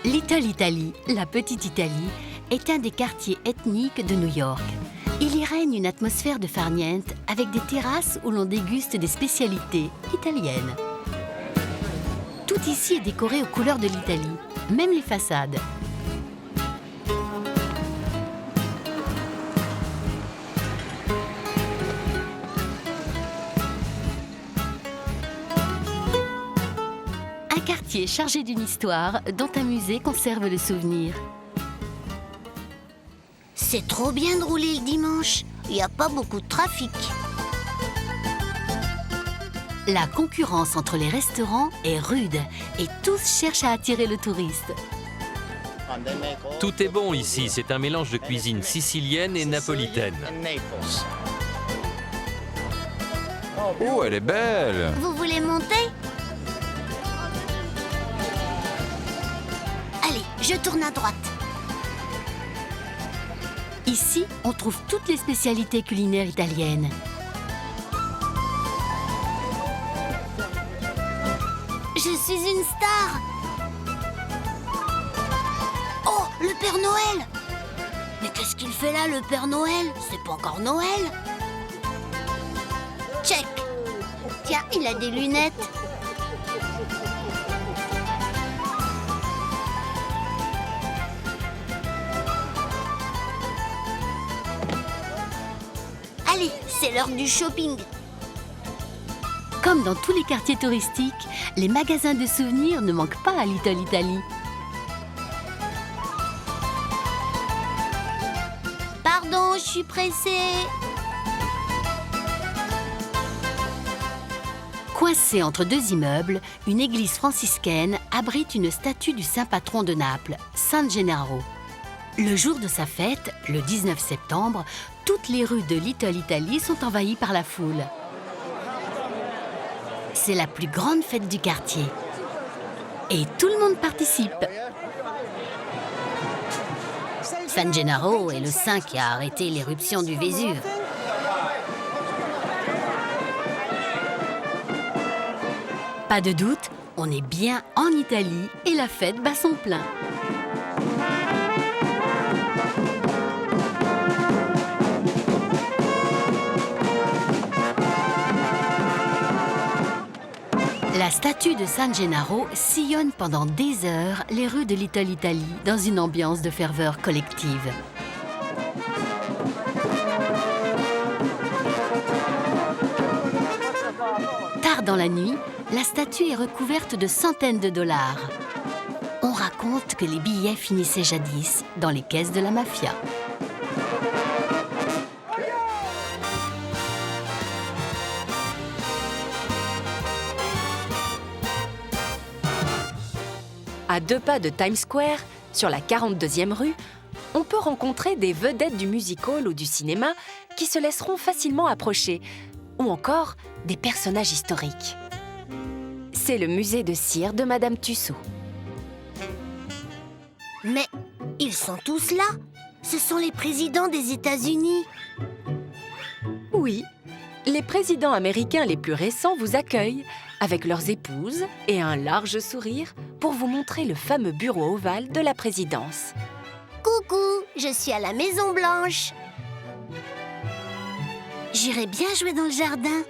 Little Italy, la petite Italie, est un des quartiers ethniques de New York. Il y règne une atmosphère de farniente avec des terrasses où l'on déguste des spécialités italiennes. Tout ici est décoré aux couleurs de l'Italie, même les façades. Un quartier chargé d'une histoire dont un musée conserve le souvenir. C'est trop bien de rouler le dimanche. Il n'y a pas beaucoup de trafic. La concurrence entre les restaurants est rude et tous cherchent à attirer le touriste. Tout est bon ici, c'est un mélange de cuisine sicilienne et napolitaine. Oh, elle est belle! Vous voulez monter? Allez, je tourne à droite. Ici, on trouve toutes les spécialités culinaires italiennes. Je suis une star. Oh, le Père Noël! Mais qu'est-ce qu'il fait là, le Père Noël? C'est pas encore Noël. Check. Tiens, il a des lunettes. Allez, c'est l'heure du shopping. Comme dans tous les quartiers touristiques, les magasins de souvenirs ne manquent pas à Little Italy. Pardon, je suis pressée. Coincée entre deux immeubles, une église franciscaine abrite une statue du saint patron de Naples, San Gennaro. Le jour de sa fête, le 19 septembre, toutes les rues de Little Italy sont envahies par la foule. C'est la plus grande fête du quartier. Et tout le monde participe. San Gennaro est le saint qui a arrêté l'éruption du Vésuve. Pas de doute, on est bien en Italie et la fête bat son plein. La statue de San Gennaro sillonne pendant des heures les rues de Little Italy dans une ambiance de ferveur collective. Tard dans la nuit, la statue est recouverte de centaines de dollars. On raconte que les billets finissaient jadis dans les caisses de la mafia. À 2 pas de Times Square, sur la 42e rue, on peut rencontrer des vedettes du music-hall ou du cinéma qui se laisseront facilement approcher, ou encore des personnages historiques. C'est le musée de cire de Madame Tussaud. Mais ils sont tous là. Ce sont les présidents des États-Unis. Oui, les présidents américains les plus récents vous accueillent avec leurs épouses et un large sourire pour vous montrer le fameux bureau ovale de la présidence. Coucou, je suis à la Maison Blanche. J'irai bien jouer dans le jardin.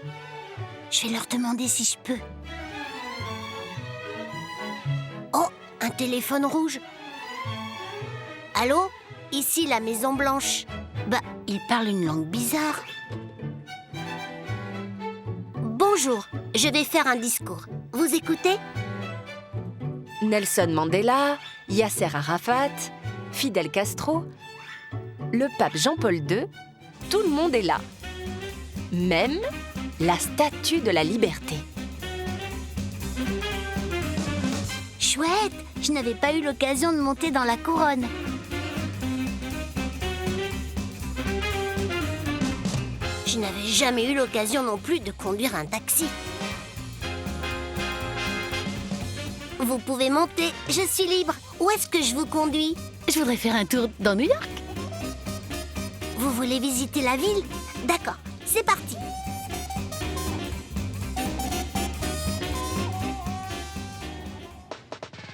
Je vais leur demander si je peux. Oh, un téléphone rouge. Allô? Ici la Maison Blanche. Bah, ils parlent une langue bizarre. Bonjour, je vais faire un discours. Vous écoutez? Nelson Mandela, Yasser Arafat, Fidel Castro, le pape Jean-Paul II, tout le monde est là. Même la statue de la liberté. Chouette, je n'avais pas eu l'occasion de monter dans la couronne. Je n'avais jamais eu l'occasion non plus de conduire un taxi. Vous pouvez monter, je suis libre. Où est-ce que je vous conduis? Je voudrais faire un tour dans New York. Vous voulez visiter la ville? D'accord, c'est parti.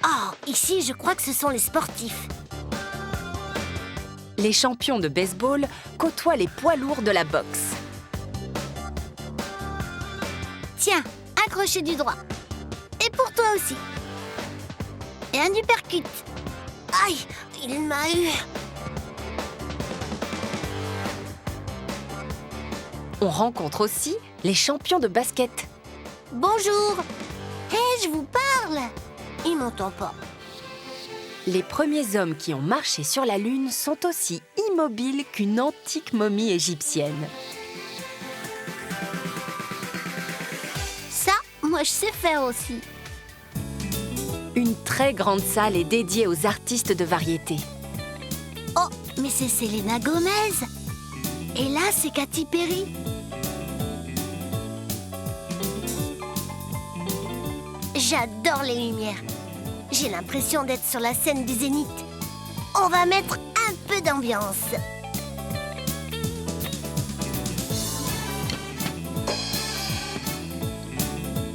Oh, Ici, je crois que ce sont les sportifs. Les champions de baseball côtoient les poids lourds de la boxe. Tiens, un crochet du droit. Et pour toi aussi. Et un uppercut. Aïe, il m'a eu. On rencontre aussi les champions de basket. Bonjour. Hé, je vous parle. Il m'entend pas. Les premiers hommes qui ont marché sur la Lune sont aussi immobiles qu'une antique momie égyptienne. Ça, moi je sais faire aussi. Une très grande salle est dédiée aux artistes de variété. Oh, mais c'est Selena Gomez. Et là, c'est Katy Perry. J'adore les lumières. J'ai l'impression d'être sur la scène du Zénith. On va mettre un peu d'ambiance.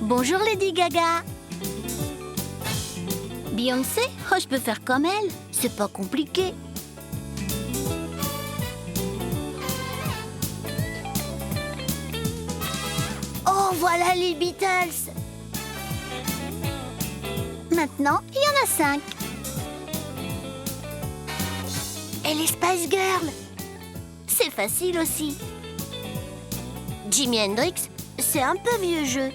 Bonjour Lady Gaga. Beyoncé, oh, je peux faire comme elle. C'est pas compliqué. Oh, voilà les Beatles. Maintenant, il y en a 5. Et les Spice Girls. C'est facile aussi. Jimi Hendrix, c'est un peu vieux jeu.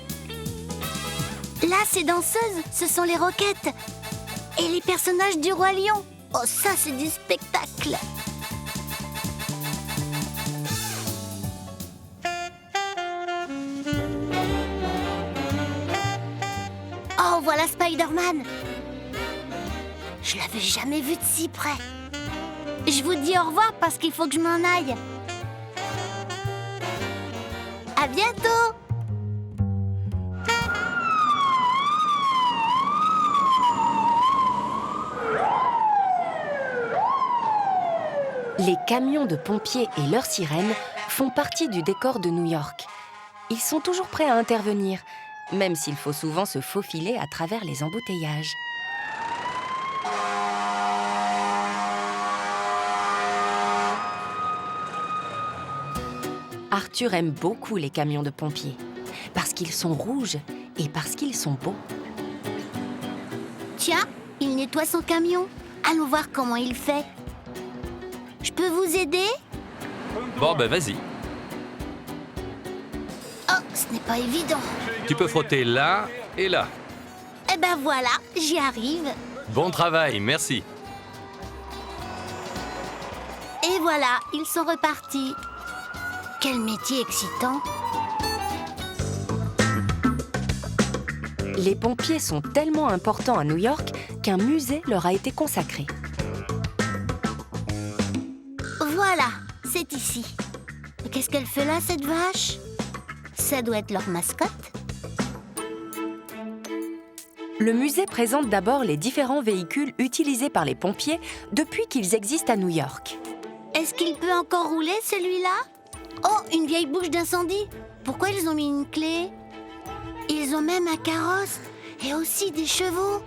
Là, ces danseuses, ce sont les Roquettes. Et les personnages du Roi Lion. Oh, ça, c'est du spectacle. Oh, voilà Spider-Man. Je l'avais jamais vu de si près. Je vous dis au revoir parce qu'il faut que je m'en aille. À bientôt. Les camions de pompiers et leurs sirènes font partie du décor de New York. Ils sont toujours prêts à intervenir, même s'il faut souvent se faufiler à travers les embouteillages. Arthur aime beaucoup les camions de pompiers, parce qu'ils sont rouges et parce qu'ils sont beaux. Tiens, il nettoie son camion. Allons voir comment il fait. Je peux vous aider? Bon, ben vas-y. Oh, ce n'est pas évident. Tu peux frotter là et là. Eh ben voilà, j'y arrive. Bon travail, merci. Et voilà, ils sont repartis. Quel métier excitant. Les pompiers sont tellement importants à New York qu'un musée leur a été consacré. Voilà, c'est ici. Qu'est-ce qu'elle fait là, cette vache? Ça doit être leur mascotte. Le musée présente d'abord les différents véhicules utilisés par les pompiers depuis qu'ils existent à New York. Est-ce qu'il peut encore rouler, celui-là? Oh, une vieille bouche d'incendie. Pourquoi ils ont mis une clé? Ils ont même un carrosse et aussi des chevaux.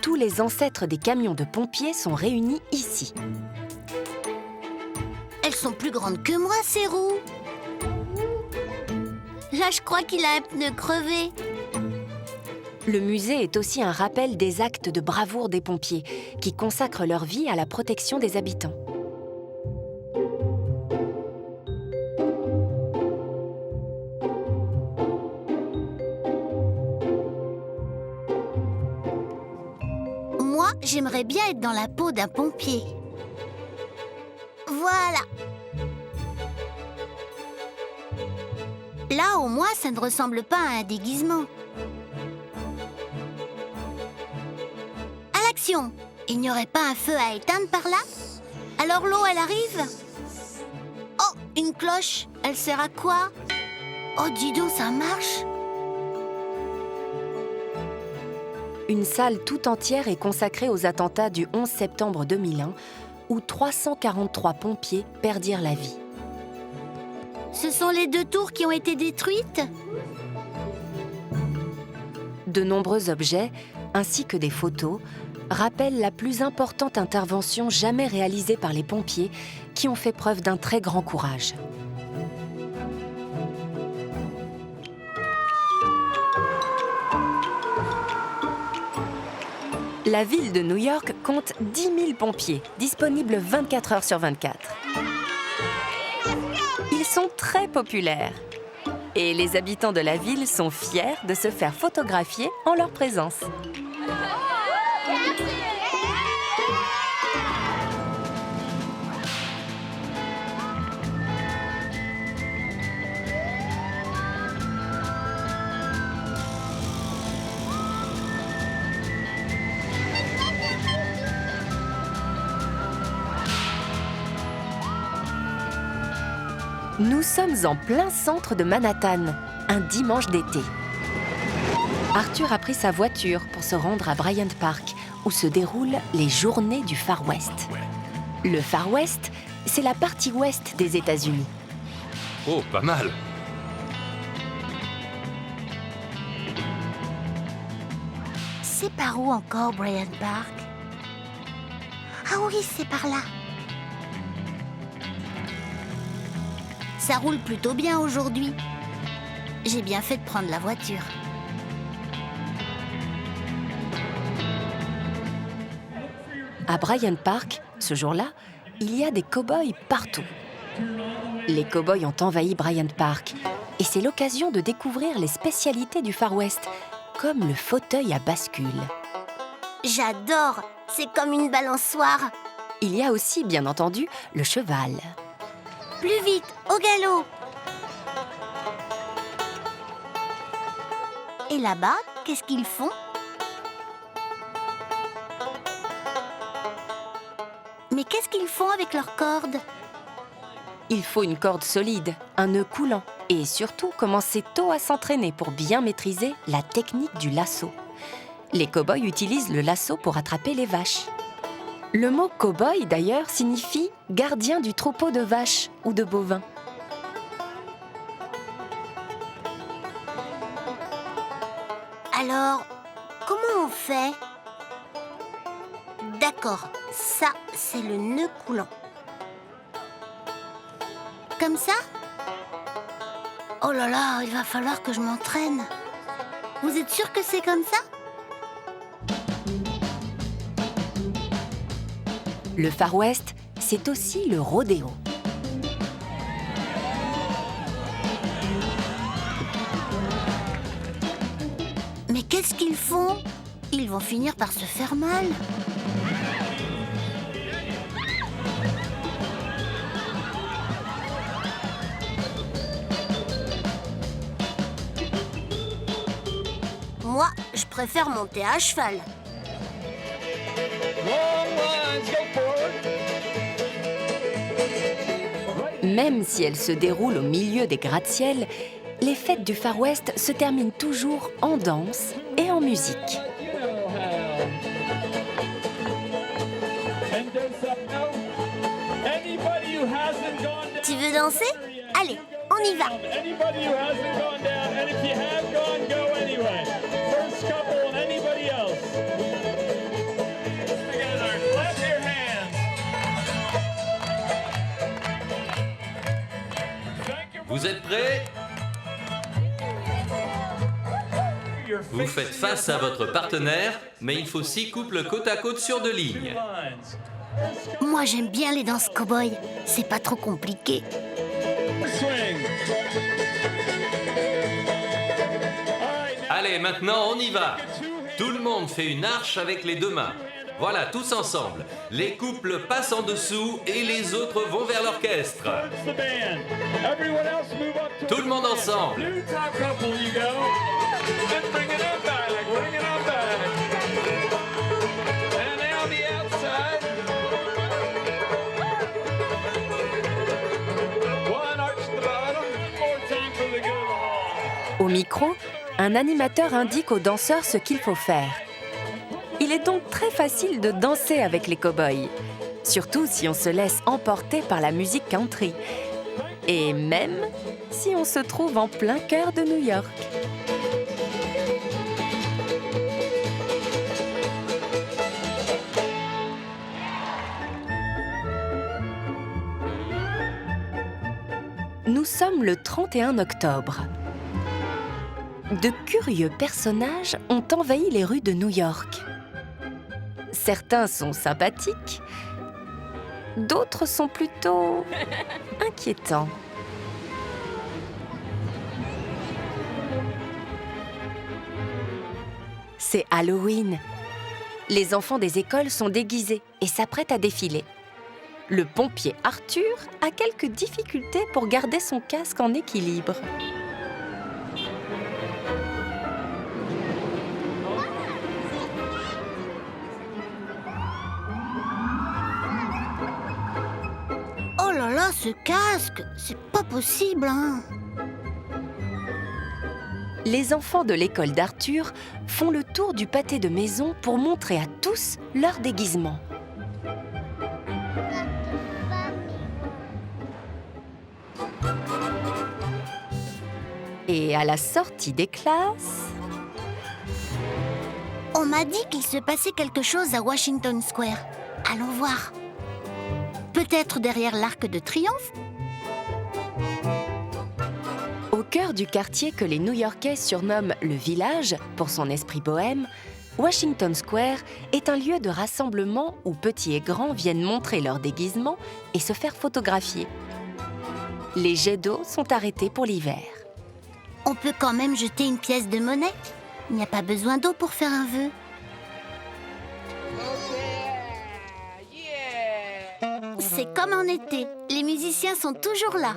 Tous les ancêtres des camions de pompiers sont réunis ici. Elles sont plus grandes que moi, ces roues. Là, je crois qu'il a un pneu crevé. Le musée est aussi un rappel des actes de bravoure des pompiers qui consacrent leur vie à la protection des habitants. Moi, j'aimerais bien être dans la peau d'un pompier. Voilà. Là, au moins, ça ne ressemble pas à un déguisement. À l'action! Il n'y aurait pas un feu à éteindre par là? Alors l'eau, elle arrive? Oh, une cloche. Elle sert à quoi? Oh, dis donc, ça marche. Une salle tout entière est consacrée aux attentats du 11 septembre 2001, où 343 pompiers perdirent la vie. Ce sont les 2 tours qui ont été détruites? De nombreux objets, ainsi que des photos, rappellent la plus importante intervention jamais réalisée par les pompiers qui ont fait preuve d'un très grand courage. La ville de New York compte 10 000 pompiers, disponibles 24 heures sur 24. Ils sont très populaires. Et les habitants de la ville sont fiers de se faire photographier en leur présence. Nous sommes en plein centre de Manhattan, un dimanche d'été. Arthur a pris sa voiture pour se rendre à Bryant Park, où se déroulent les journées du Far West. Le Far West, c'est la partie ouest des États-Unis. Oh, pas mal. C'est par où encore, Bryant Park? Ah oui, c'est par là. Ça roule plutôt bien aujourd'hui. J'ai bien fait de prendre la voiture. À Bryant Park, ce jour-là, il y a des cow-boys partout. Les cow-boys ont envahi Bryant Park et c'est l'occasion de découvrir les spécialités du Far West, comme le fauteuil à bascule. J'adore. C'est comme une balançoire. Il y a aussi, bien entendu, le cheval. Plus vite, au galop. Et là-bas, qu'est-ce qu'ils font? Mais qu'est-ce qu'ils font avec leurs cordes? Il faut une corde solide, un nœud coulant et surtout commencer tôt à s'entraîner pour bien maîtriser la technique du lasso. Les cow-boys utilisent le lasso pour attraper les vaches. Le mot cow-boy, d'ailleurs, signifie gardien du troupeau de vaches ou de bovins. Alors, comment on fait? D'accord, ça, c'est le nœud coulant. Comme ça? Oh là là, il va falloir que je m'entraîne. Vous êtes sûr que c'est comme ça? Le Far West, c'est aussi le rodéo. Mais qu'est-ce qu'ils font? Ils vont finir par se faire mal. Moi, je préfère monter à cheval. Même si elle se déroule au milieu des gratte-ciel, les fêtes du Far West se terminent toujours en danse et en musique. Tu veux danser? Allez, on y va. Vous êtes prêts? Vous faites face à votre partenaire, mais il faut 6 couples côte à côte sur 2 lignes. Moi, j'aime bien les danses cow-boy. C'est pas trop compliqué. Allez, maintenant, on y va. Tout le monde fait une arche avec les 2 mains. Voilà, tous ensemble. Les couples passent en dessous et les autres vont vers l'orchestre. Tout le monde ensemble. Au micro, un animateur indique aux danseurs ce qu'il faut faire. Il est donc très facile de danser avec les cow-boys, surtout si on se laisse emporter par la musique country, et même si on se trouve en plein cœur de New York. sommes le 31 octobre. De curieux personnages ont envahi les rues de New York. Certains sont sympathiques, d'autres sont plutôt inquiétants. C'est Halloween. Les enfants des écoles sont déguisés et s'apprêtent à défiler. Le pompier Arthur a quelques difficultés pour garder son casque en équilibre. Oh là là, ce casque, c'est pas possible, hein. Les enfants de l'école d'Arthur font le tour du pâté de maison pour montrer à tous leur déguisement. Et à la sortie des classes, On m'a dit qu'il se passait quelque chose à Washington Square. Allons voir. Peut-être derrière l'Arc de Triomphe? au cœur du quartier que les New-Yorkais surnomment le village pour son esprit bohème, Washington Square est un lieu de rassemblement où petits et grands viennent montrer leur déguisement et se faire photographier. Les jets d'eau sont arrêtés pour l'hiver. On peut quand même jeter une pièce de monnaie. Il n'y a pas besoin d'eau pour faire un vœu. C'est comme en été. Les musiciens sont toujours là.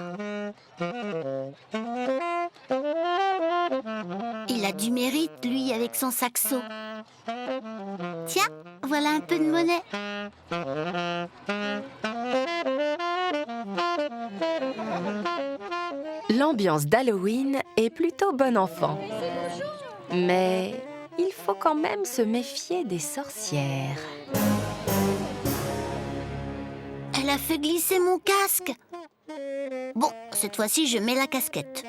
Il a du mérite, lui, avec son saxo. Tiens, voilà un peu de monnaie. L'ambiance d'Halloween est plutôt bon enfant. Mais il faut quand même se méfier des sorcières. Elle a fait glisser mon casque. Bon, cette fois-ci, je mets la casquette.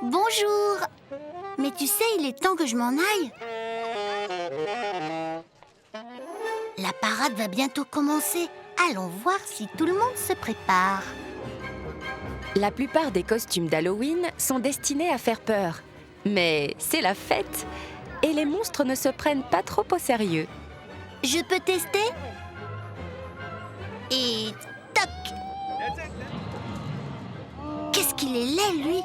Bonjour. Mais tu sais, il est temps que je m'en aille. La parade va bientôt commencer. Allons voir si tout le monde se prépare. La plupart des costumes d'Halloween sont destinés à faire peur. Mais c'est la fête et les monstres ne se prennent pas trop au sérieux. Je peux tester? Et toc! Qu'est-ce qu'il est laid, lui!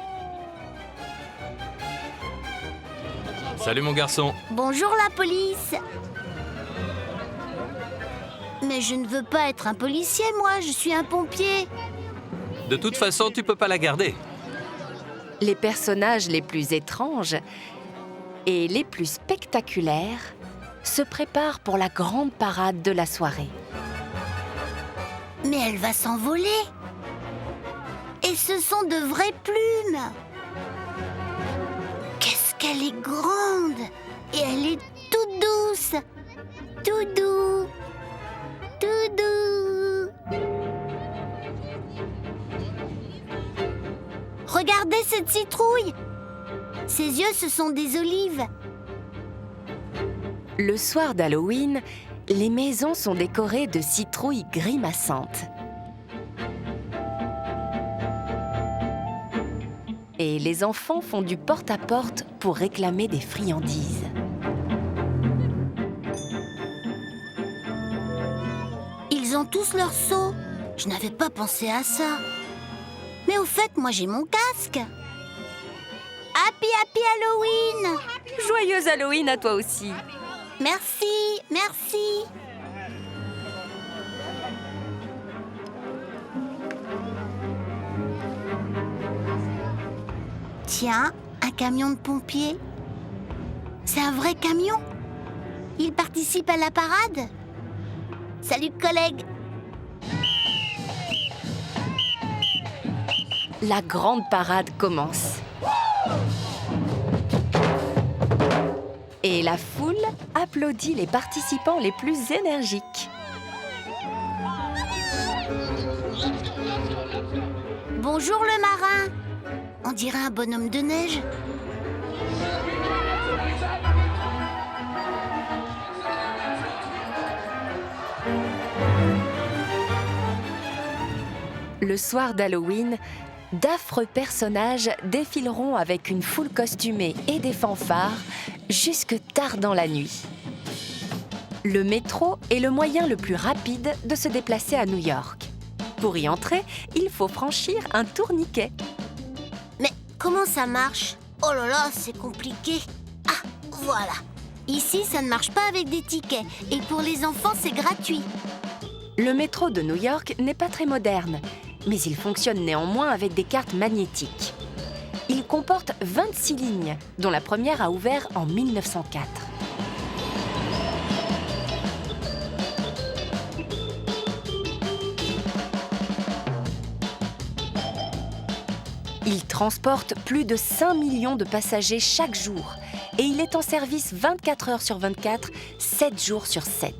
Salut mon garçon. Bonjour la police! Mais je ne veux pas être un policier, moi, je suis un pompier. De toute façon, tu peux pas la garder. Les personnages les plus étranges et les plus spectaculaires se préparent pour la grande parade de la soirée. Mais elle va s'envoler. Et ce sont de vraies plumes. Qu'est-ce qu'elle est grande! Et elle est toute douce. Tout doux. Tout doux. Regardez cette citrouille. Ses yeux, ce sont des olives. Le soir d'Halloween, les maisons sont décorées de citrouilles grimaçantes. Et les enfants font du porte-à-porte pour réclamer des friandises. Ils ont tous leur seau. Je n'avais pas pensé à ça. Mais au fait, moi j'ai mon casque. Happy Halloween! Joyeux Halloween à toi aussi! Merci, merci. Tiens, un camion de pompiers. C'est un vrai camion. Il participe à la parade. Salut collègues. La grande parade commence. Et la foule applaudit les participants les plus énergiques. Bonjour le marin. On dirait un bonhomme de neige. Le soir d'Halloween, d'affreux personnages défileront avec une foule costumée et des fanfares jusque tard dans la nuit. Le métro est le moyen le plus rapide de se déplacer à New York. Pour y entrer, il faut franchir un tourniquet. Mais comment ça marche? Oh là là, c'est compliqué. Ah, voilà. Ici, ça ne marche pas avec des tickets. Et pour les enfants, c'est gratuit. Le métro de New York n'est pas très moderne, mais il fonctionne néanmoins avec des cartes magnétiques. Il comporte 26 lignes, dont la première a ouvert en 1904. Il transporte plus de 5 millions de passagers chaque jour et il est en service 24 heures sur 24, 7 jours sur 7.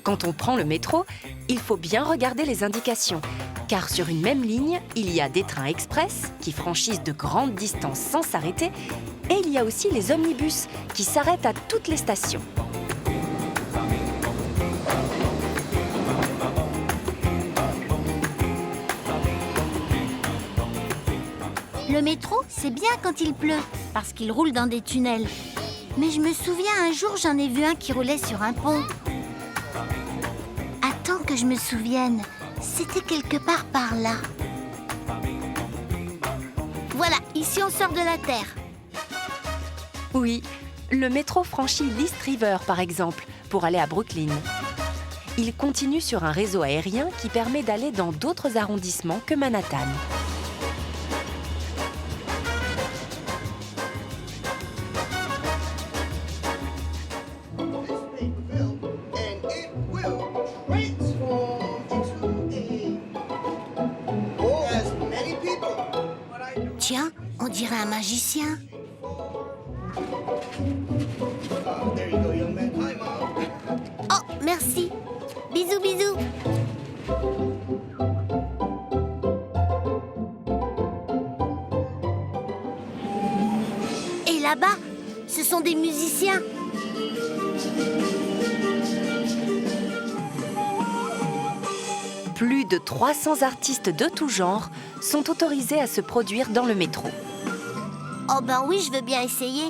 Quand on prend le métro, il faut bien regarder les indications, car sur une même ligne, il y a des trains express qui franchissent de grandes distances sans s'arrêter, et il y a aussi les omnibus qui s'arrêtent à toutes les stations. Le métro, c'est bien quand il pleut, parce qu'il roule dans des tunnels. Mais je me souviens, un jour, j'en ai vu un qui roulait sur un pont. Attends que je me souvienne, c'était quelque part par là. Voilà, ici on sort de la Terre. Oui, le métro franchit l'East River, par exemple, pour aller à Brooklyn. Il continue sur un réseau aérien qui permet d'aller dans d'autres arrondissements que Manhattan. Tiens, on dirait un magicien. Oh, merci. Bisous, bisous. Et là-bas, ce sont des musiciens. Plus de 300 artistes de tout genre sont autorisés à se produire dans le métro. Oh ben oui, je veux bien essayer.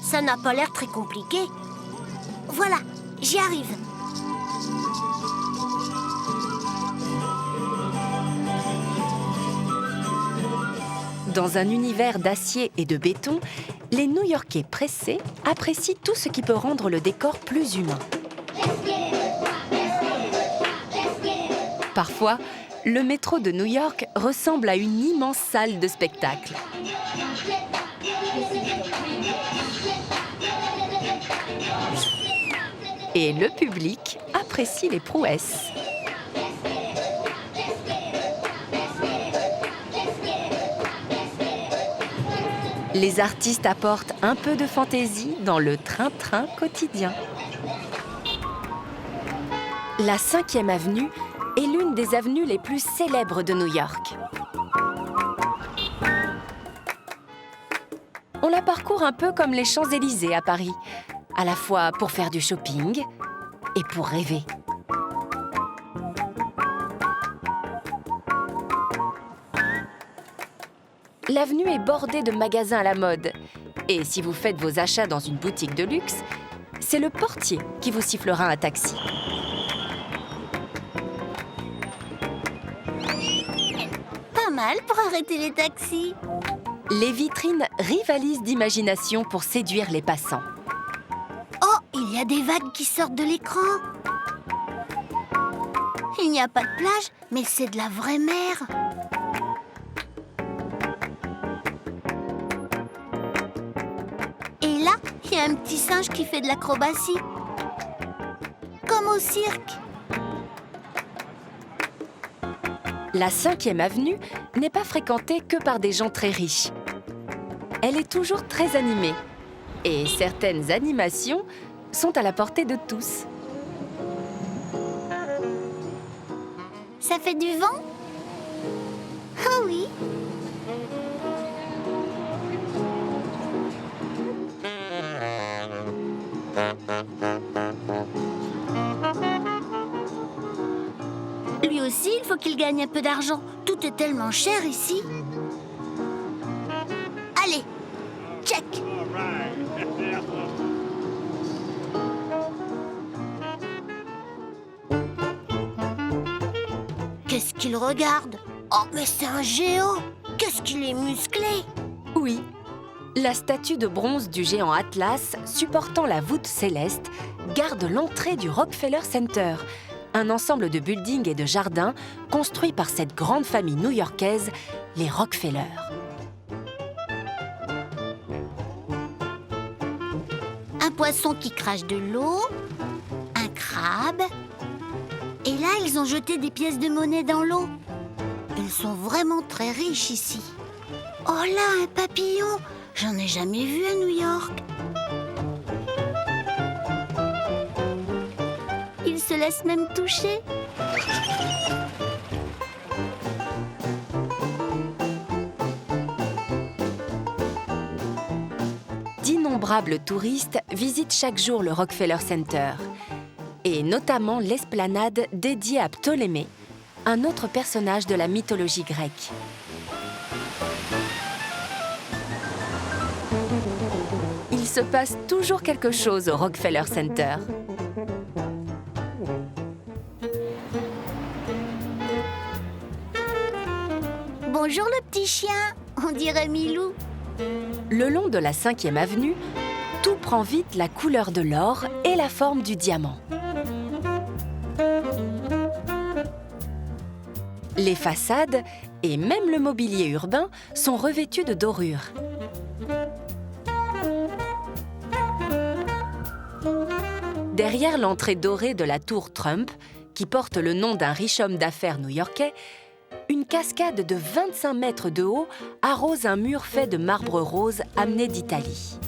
Ça n'a pas l'air très compliqué. Voilà, j'y arrive. Dans un univers d'acier et de béton, les New-Yorkais pressés apprécient tout ce qui peut rendre le décor plus humain. Parfois, le métro de New York ressemble à une immense salle de spectacle. Et le public apprécie les prouesses. Les artistes apportent un peu de fantaisie dans le train-train quotidien. La 5e avenue est l'une des avenues les plus célèbres de New York. On la parcourt un peu comme les Champs-Élysées à Paris, à la fois pour faire du shopping et pour rêver. L'avenue est bordée de magasins à la mode. Et si vous faites vos achats dans une boutique de luxe, c'est le portier qui vous sifflera un taxi. Pas mal pour arrêter les taxis. Les vitrines rivalisent d'imagination pour séduire les passants. Oh, il y a des vagues qui sortent de l'écran. Il n'y a pas de plage, mais c'est de la vraie mer. Et là, il y a un petit singe qui fait de l'acrobatie. Comme au cirque. La 5e avenue n'est pas fréquentée que par des gens très riches. Elle est toujours très animée. Et certaines animations sont à la portée de tous. Ça fait du vent? Ah oui. faut qu'il gagne un peu d'argent. Tout est tellement cher ici. Allez, check. Qu'est-ce qu'il regarde? Oh, mais c'est un géant! Qu'est-ce qu'il est musclé! Oui, la statue de bronze du géant Atlas, supportant la voûte céleste, garde l'entrée du Rockefeller Center, un ensemble de buildings et de jardins construits par cette grande famille new-yorkaise, les Rockefeller. Un poisson qui crache de l'eau, un crabe, et là, ils ont jeté des pièces de monnaie dans l'eau. Ils sont vraiment très riches ici. Oh là, un papillon! J'en ai jamais vu à New York. Il se laisse même toucher. D'innombrables touristes visitent chaque jour le Rockefeller Center, et notamment l'esplanade dédiée à Ptolémée, un autre personnage de la mythologie grecque. Il se passe toujours quelque chose au Rockefeller Center. Bonjour le petit chien, on dirait Milou. Le long de la 5e avenue, tout prend vite la couleur de l'or et la forme du diamant. Les façades et même le mobilier urbain sont revêtus de dorures. Derrière l'entrée dorée de la tour Trump, qui porte le nom d'un riche homme d'affaires new-yorkais, une cascade de 25 mètres de haut arrose un mur fait de marbre rose amené d'Italie.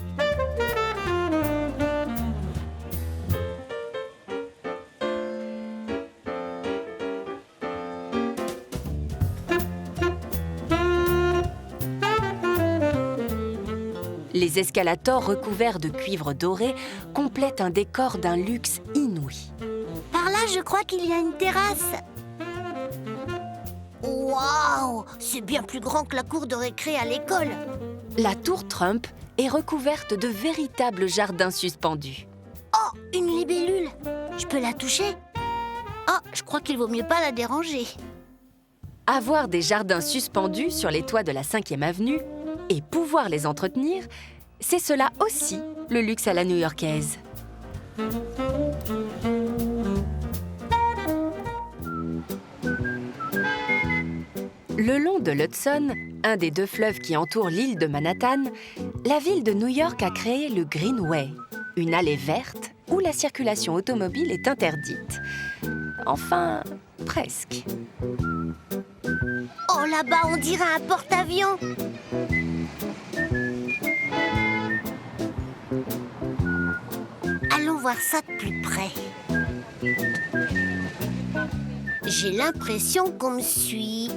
Les escalators recouverts de cuivre doré complètent un décor d'un luxe inouï. Par là, je crois qu'il y a une terrasse. Waouh! C'est bien plus grand que la cour de récré à l'école. La tour Trump est recouverte de véritables jardins suspendus. Oh, une libellule. Je peux la toucher? Oh, je crois qu'il vaut mieux pas la déranger. Avoir des jardins suspendus sur les toits de la 5e avenue et pouvoir les entretenir, c'est cela aussi le luxe à la new-yorkaise. Le long de l'Hudson, un des 2 fleuves qui entourent l'île de Manhattan, la ville de New York a créé le Greenway, une allée verte où la circulation automobile est interdite. Enfin, presque. Oh, là-bas, on dirait un porte-avions. Allons voir ça de plus près. J'ai l'impression qu'on me suit.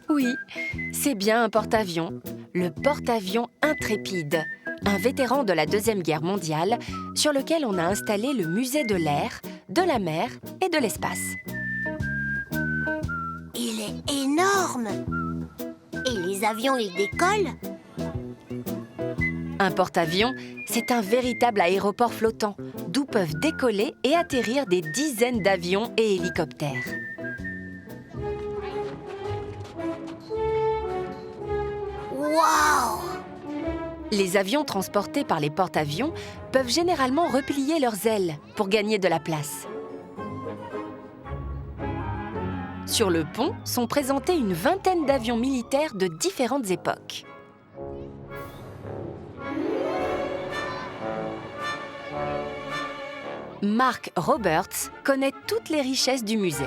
Oui, c'est bien un porte-avions, le porte-avions Intrépide, un vétéran de la Deuxième Guerre mondiale sur lequel on a installé le musée de l'air, de la mer et de l'espace. Il est énorme. Et les avions, ils décollent? Un porte-avions, c'est un véritable aéroport flottant, d'où peuvent décoller et atterrir des dizaines d'avions et hélicoptères. Waouh! Les avions transportés par les porte-avions peuvent généralement replier leurs ailes pour gagner de la place. Sur le pont sont présentés une vingtaine d'avions militaires de différentes époques. Mark Roberts connaît toutes les richesses du musée.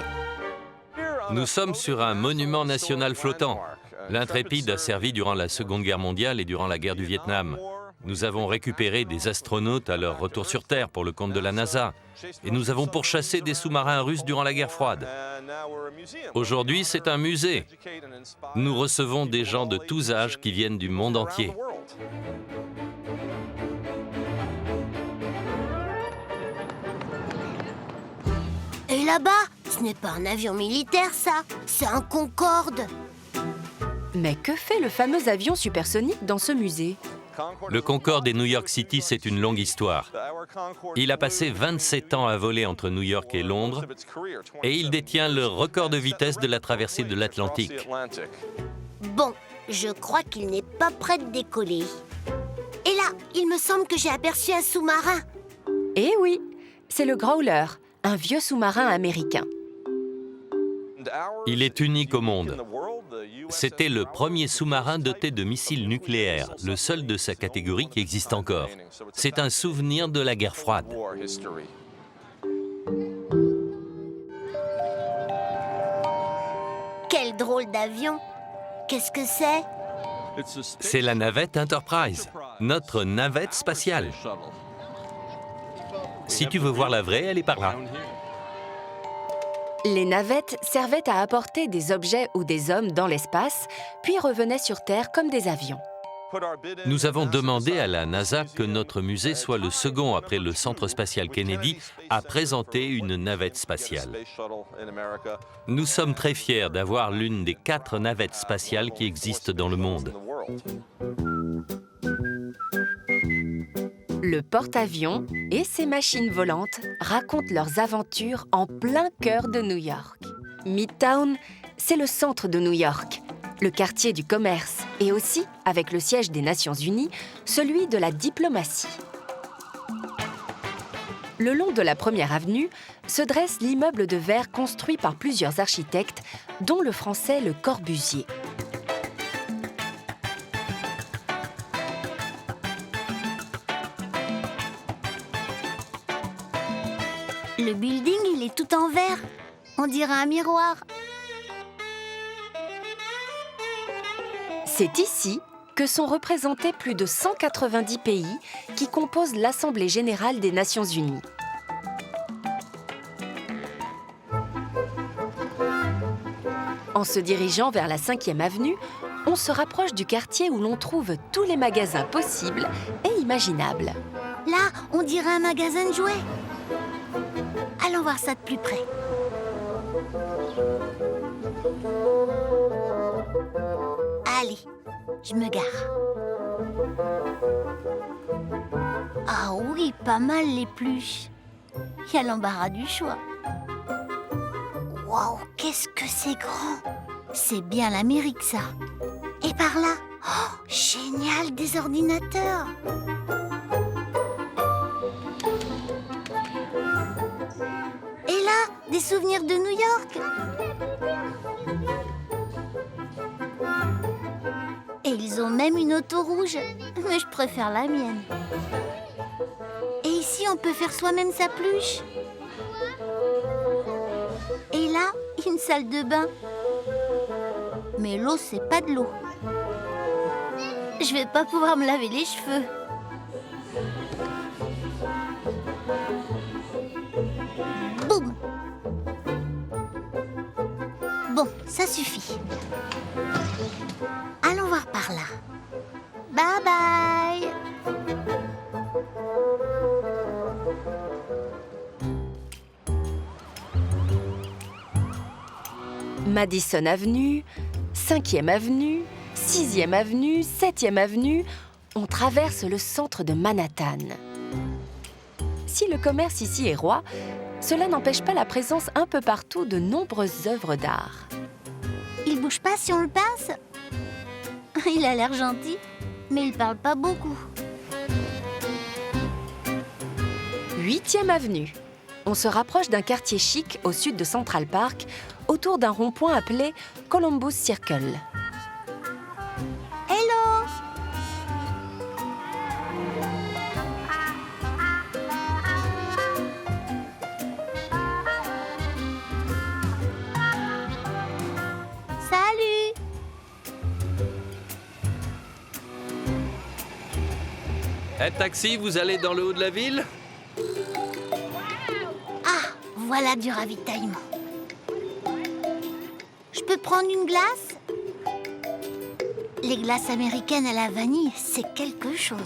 Nous sommes sur un monument national flottant. L'Intrépide a servi durant la Seconde Guerre mondiale et durant la guerre du Vietnam. Nous avons récupéré des astronautes à leur retour sur Terre pour le compte de la NASA. Et nous avons pourchassé des sous-marins russes durant la guerre froide. Aujourd'hui, c'est un musée. Nous recevons des gens de tous âges qui viennent du monde entier. là-bas, ce n'est pas un avion militaire, ça. C'est un Concorde. Mais que fait le fameux avion supersonique dans ce musée? Le Concorde et New York City, c'est une longue histoire. Il a passé 27 ans à voler entre New York et Londres et il détient le record de vitesse de la traversée de l'Atlantique. Bon, je crois qu'il n'est pas prêt de décoller. Et là, il me semble que j'ai aperçu un sous-marin. Eh oui, c'est le Growler, un vieux sous-marin américain. Il est unique au monde. C'était le premier sous-marin doté de missiles nucléaires, le seul de sa catégorie qui existe encore. C'est un souvenir de la guerre froide. Quel drôle d'avion. Qu'est-ce que c'est? C'est la navette Enterprise, notre navette spatiale. Si tu veux voir la vraie, elle est par là. Les navettes servaient à apporter des objets ou des hommes dans l'espace, puis revenaient sur Terre comme des avions. Nous avons demandé à la NASA que notre musée soit le second après le Centre spatial Kennedy à présenter une navette spatiale. Nous sommes très fiers d'avoir l'une des 4 navettes spatiales qui existent dans le monde. Le porte-avions et ses machines volantes racontent leurs aventures en plein cœur de New York. Midtown, c'est le centre de New York, le quartier du commerce et aussi, avec le siège des Nations Unies, celui de la diplomatie. Le long de la Première Avenue se dresse l'immeuble de verre construit par plusieurs architectes, dont le français Le Corbusier. Le building, il est tout en verre. On dirait un miroir. C'est ici que sont représentés plus de 190 pays qui composent l'Assemblée générale des Nations unies. En se dirigeant vers la 5e avenue, on se rapproche du quartier où l'on trouve tous les magasins possibles et imaginables. Là, on dirait un magasin de jouets. Allons voir ça de plus près. Allez, je me gare. Ah oui, pas mal les pluches. Il y a l'embarras du choix. Waouh, qu'est-ce que c'est grand! C'est bien l'Amérique, ça. Et par là, oh, génial, des ordinateurs. Et là, des souvenirs de New York. Et ils ont même une auto rouge, mais je préfère la mienne. Et ici, on peut faire soi-même sa peluche. Et là, une salle de bain. Mais l'eau, c'est pas de l'eau. Je vais pas pouvoir me laver les cheveux. Boum! Bon, ça suffit. Allons voir par là. Bye bye! Madison Avenue, 5e Avenue, 6e Avenue, 7e Avenue, on traverse le centre de Manhattan. Si le commerce ici est roi, cela n'empêche pas la présence un peu partout de nombreuses œuvres d'art. Il bouge pas si on le pince? Il a l'air gentil, mais il parle pas beaucoup. 8e Avenue. On se rapproche d'un quartier chic au sud de Central Park, autour d'un rond-point appelé Columbus Circle. Hello! Salut! Eh, taxi, vous allez dans le haut de la ville? Ah, voilà du ravitaillement. Je peux prendre une glace? Les glaces américaines à la vanille, c'est quelque chose.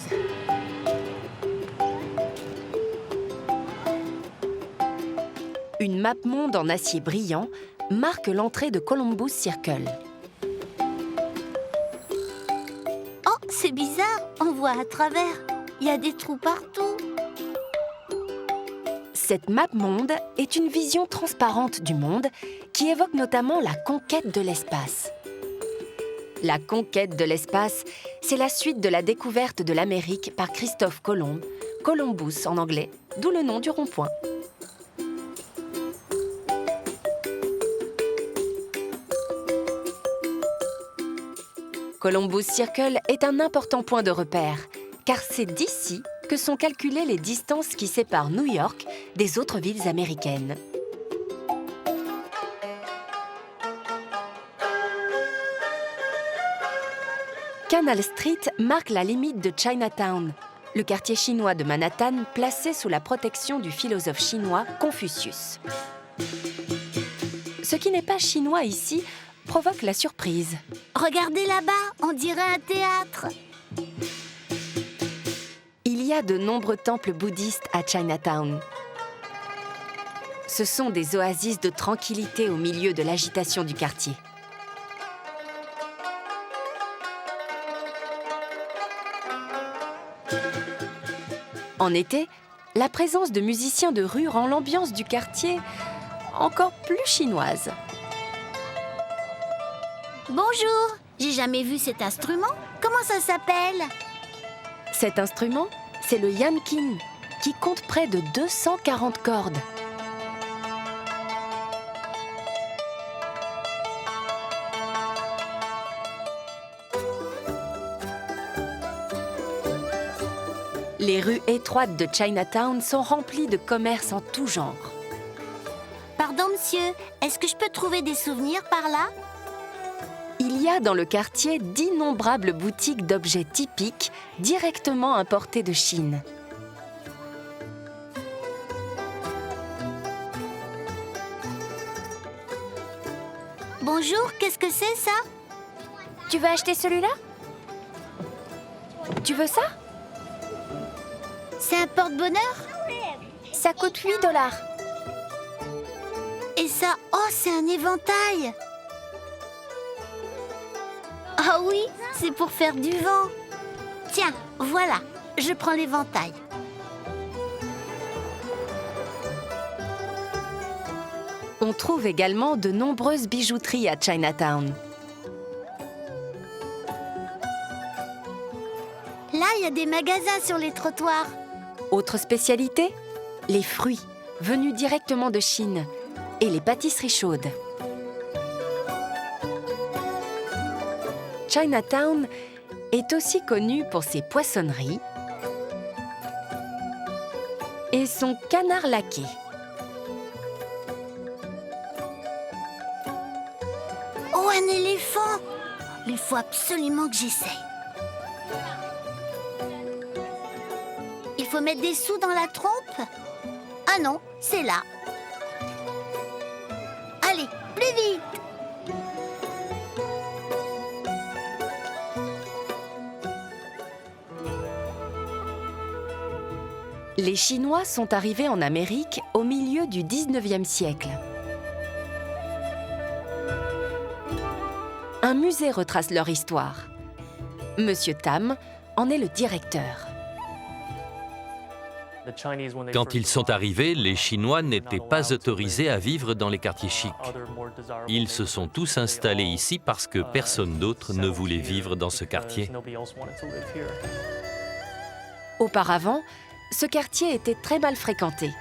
Une map monde en acier brillant marque l'entrée de Columbus Circle. Oh, c'est bizarre, on voit à travers. Il y a des trous partout. Cette map monde est une vision transparente du monde qui évoque notamment la conquête de l'espace. La conquête de l'espace, c'est la suite de la découverte de l'Amérique par Christophe Colomb, Columbus en anglais, d'où le nom du rond-point. Columbus Circle est un important point de repère, car c'est d'ici que sont calculées les distances qui séparent New York des autres villes américaines. Canal Street marque la limite de Chinatown, le quartier chinois de Manhattan placé sous la protection du philosophe chinois Confucius. Ce qui n'est pas chinois ici provoque la surprise. Regardez là-bas, on dirait un théâtre. Il y a de nombreux temples bouddhistes à Chinatown. Ce sont des oasis de tranquillité au milieu de l'agitation du quartier. En été, la présence de musiciens de rue rend l'ambiance du quartier encore plus chinoise. Bonjour, j'ai jamais vu cet instrument. Comment ça s'appelle? Cet instrument, c'est le yanqin, qui compte près de 240 cordes. Les rues étroites de Chinatown sont remplies de commerces en tout genre. Pardon, monsieur, est-ce que je peux trouver des souvenirs par là? Il y a dans le quartier d'innombrables boutiques d'objets typiques directement importés de Chine. Bonjour, qu'est-ce que c'est ça? Tu veux acheter celui-là? Tu veux ça? C'est un porte-bonheur? Ça coûte 8 $. Et ça, oh, c'est un éventail. Ah oui, c'est pour faire du vent. Tiens, voilà, je prends l'éventail. On trouve également de nombreuses bijouteries à Chinatown. Là, il y a des magasins sur les trottoirs. Autre spécialité, les fruits, venus directement de Chine, et les pâtisseries chaudes. Chinatown est aussi connu pour ses poissonneries et son canard laqué. Oh, un éléphant! Il faut absolument que j'essaye. Il faut mettre des sous dans la trompe? Ah non, c'est là. Allez, plus vite! Les Chinois sont arrivés en Amérique au milieu du 19e siècle. Un musée retrace leur histoire. Monsieur Tam en est le directeur. Quand ils sont arrivés, les Chinois n'étaient pas autorisés à vivre dans les quartiers chics. Ils se sont tous installés ici parce que personne d'autre ne voulait vivre dans ce quartier. Auparavant, ce quartier était très mal fréquenté.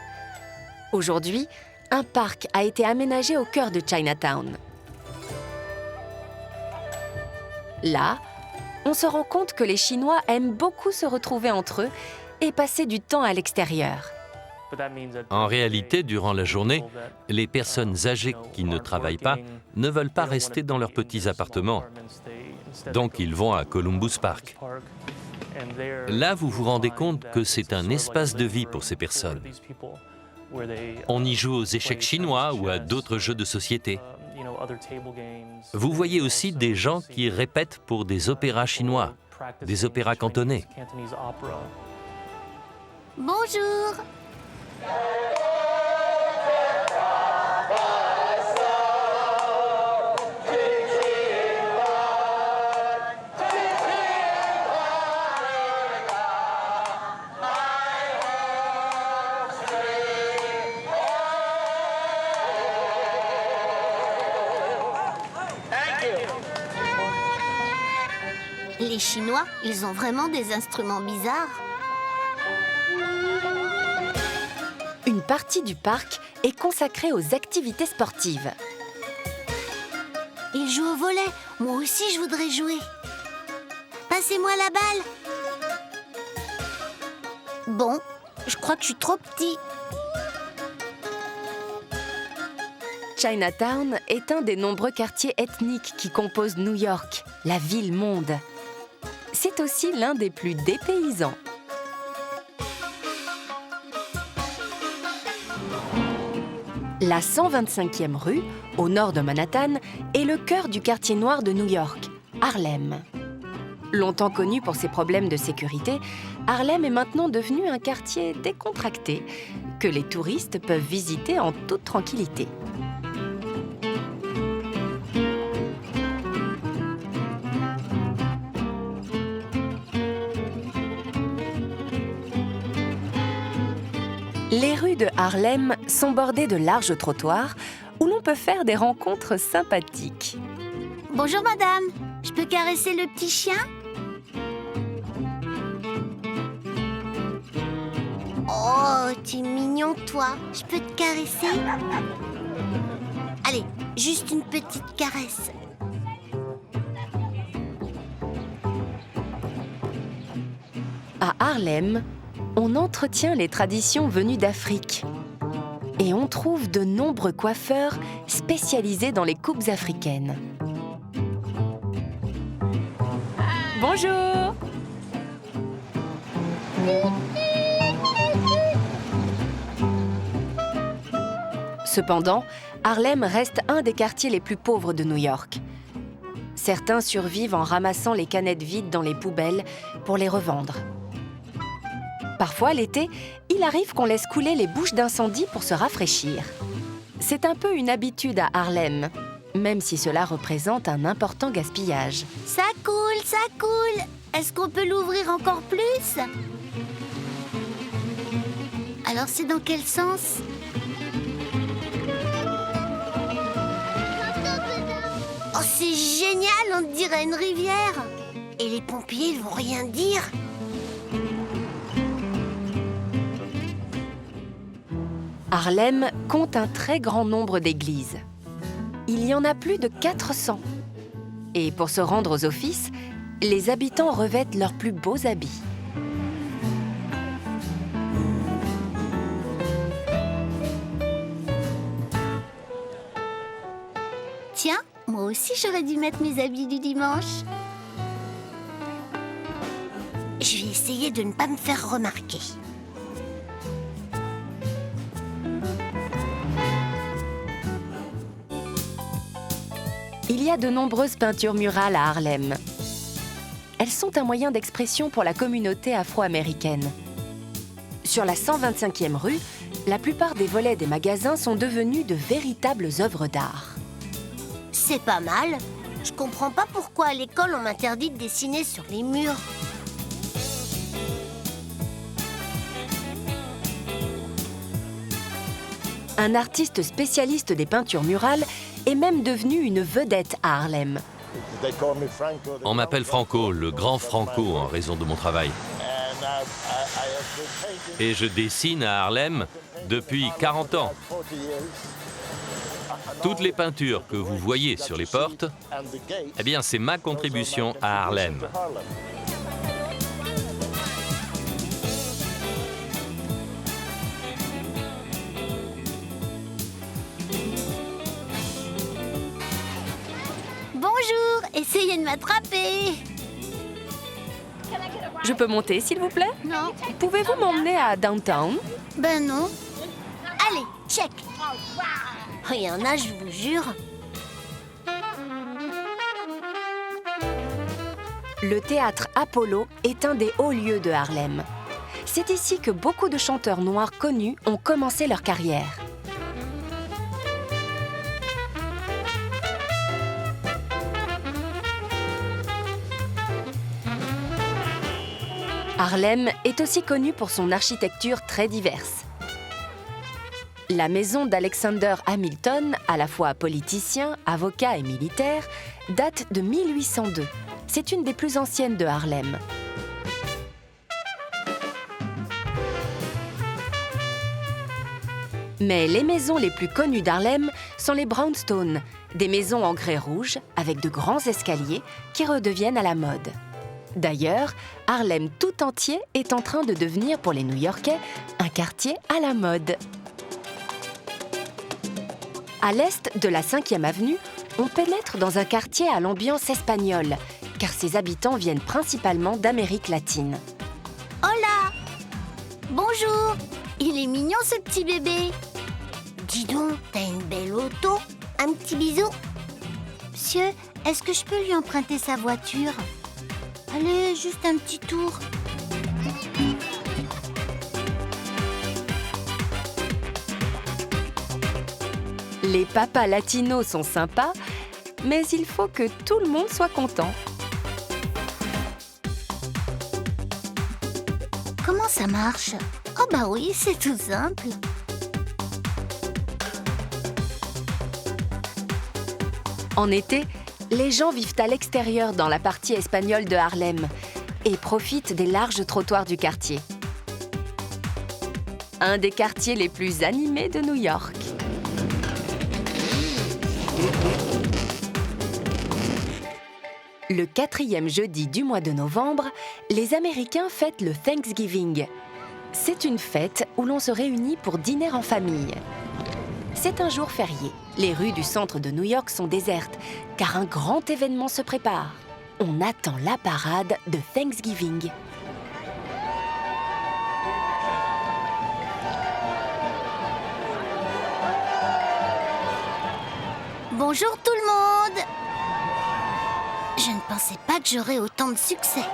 Aujourd'hui, un parc a été aménagé au cœur de Chinatown. Là, on se rend compte que les Chinois aiment beaucoup se retrouver entre eux et passer du temps à l'extérieur. En réalité, durant la journée, les personnes âgées qui ne travaillent pas ne veulent pas rester dans leurs petits appartements. Donc, ils vont à Columbus Park. Là, vous vous rendez compte que c'est un espace de vie pour ces personnes. On y joue aux échecs chinois ou à d'autres jeux de société. Vous voyez aussi des gens qui répètent pour des opéras chinois, des opéras cantonais. Bonjour! les Chinois, ils ont vraiment des instruments bizarres. Une partie du parc est consacrée aux activités sportives. Ils jouent au volley. Moi aussi, je voudrais jouer. Passez-moi la balle. Bon, je crois que je suis trop petit. Chinatown est un des nombreux quartiers ethniques qui composent New York, la ville-monde. C'est aussi l'un des plus dépaysants. La 125e rue, au nord de Manhattan, est le cœur du quartier noir de New York, Harlem. Longtemps connu pour ses problèmes de sécurité, Harlem est maintenant devenu un quartier décontracté que les touristes peuvent visiter en toute tranquillité. Les rues de Harlem sont bordées de larges trottoirs où l'on peut faire des rencontres sympathiques. Bonjour madame, je peux caresser le petit chien? Oh, t'es mignon toi, je peux te caresser? Allez, juste une petite caresse. À Harlem, on entretient les traditions venues d'Afrique. Et on trouve de nombreux coiffeurs spécialisés dans les coupes africaines. Bonjour! Cependant, Harlem reste un des quartiers les plus pauvres de New York. Certains survivent en ramassant les canettes vides dans les poubelles pour les revendre. Parfois, l'été, il arrive qu'on laisse couler les bouches d'incendie pour se rafraîchir. C'est un peu une habitude à Harlem, même si cela représente un important gaspillage. Ça coule, ça coule. Est-ce qu'on peut l'ouvrir encore plus? Alors c'est dans quel sens? Oh, c'est génial, on dirait une rivière. Et les pompiers, ils vont rien dire. Harlem compte un très grand nombre d'églises. Il y en a plus de 400. Et pour se rendre aux offices, les habitants revêtent leurs plus beaux habits. Tiens, moi aussi j'aurais dû mettre mes habits du dimanche. Je vais essayer de ne pas me faire remarquer. Il y a de nombreuses peintures murales à Harlem. Elles sont un moyen d'expression pour la communauté afro-américaine. Sur la 125e rue, la plupart des volets des magasins sont devenus de véritables œuvres d'art. C'est pas mal. Je comprends pas pourquoi à l'école on m'interdit de dessiner sur les murs. Un artiste spécialiste des peintures murales est même devenu une vedette à Harlem. On m'appelle Franco, le grand Franco, en raison de mon travail. Et je dessine à Harlem depuis 40 ans. Toutes les peintures que vous voyez sur les portes, eh bien, c'est ma contribution à Harlem. Bonjour, essayez de m'attraper. Je peux monter, s'il vous plaît? Non. Pouvez-vous m'emmener à Downtown? Ben non. Allez, check. Oh, il y en a, je vous jure. Le théâtre Apollo est un des hauts lieux de Harlem. C'est ici que beaucoup de chanteurs noirs connus ont commencé leur carrière. Harlem est aussi connu pour son architecture très diverse. La maison d'Alexander Hamilton, à la fois politicien, avocat et militaire, date de 1802. C'est une des plus anciennes de Harlem. Mais les maisons les plus connues d'Harlem sont les brownstones, des maisons en grès rouge avec de grands escaliers qui redeviennent à la mode. D'ailleurs, Harlem tout entier est en train de devenir pour les New-Yorkais un quartier à la mode. À l'est de la 5e avenue, on pénètre dans un quartier à l'ambiance espagnole, car ses habitants viennent principalement d'Amérique latine. Hola! Bonjour! Il est mignon ce petit bébé. Dis donc, t'as une belle auto. Un petit bisou. Monsieur, est-ce que je peux lui emprunter sa voiture? Allez, juste un petit tour. Les papas latinos sont sympas, mais il faut que tout le monde soit content. Comment ça marche? Oh bah oui, c'est tout simple. En été, les gens vivent à l'extérieur dans la partie espagnole de Harlem et profitent des larges trottoirs du quartier. Un des quartiers les plus animés de New York. Le 4e jeudi du mois de novembre, les Américains fêtent le Thanksgiving. C'est une fête où l'on se réunit pour dîner en famille. C'est un jour férié. Les rues du centre de New York sont désertes, car un grand événement se prépare. On attend la parade de Thanksgiving. Bonjour tout le monde! Je ne pensais pas que j'aurais autant de succès.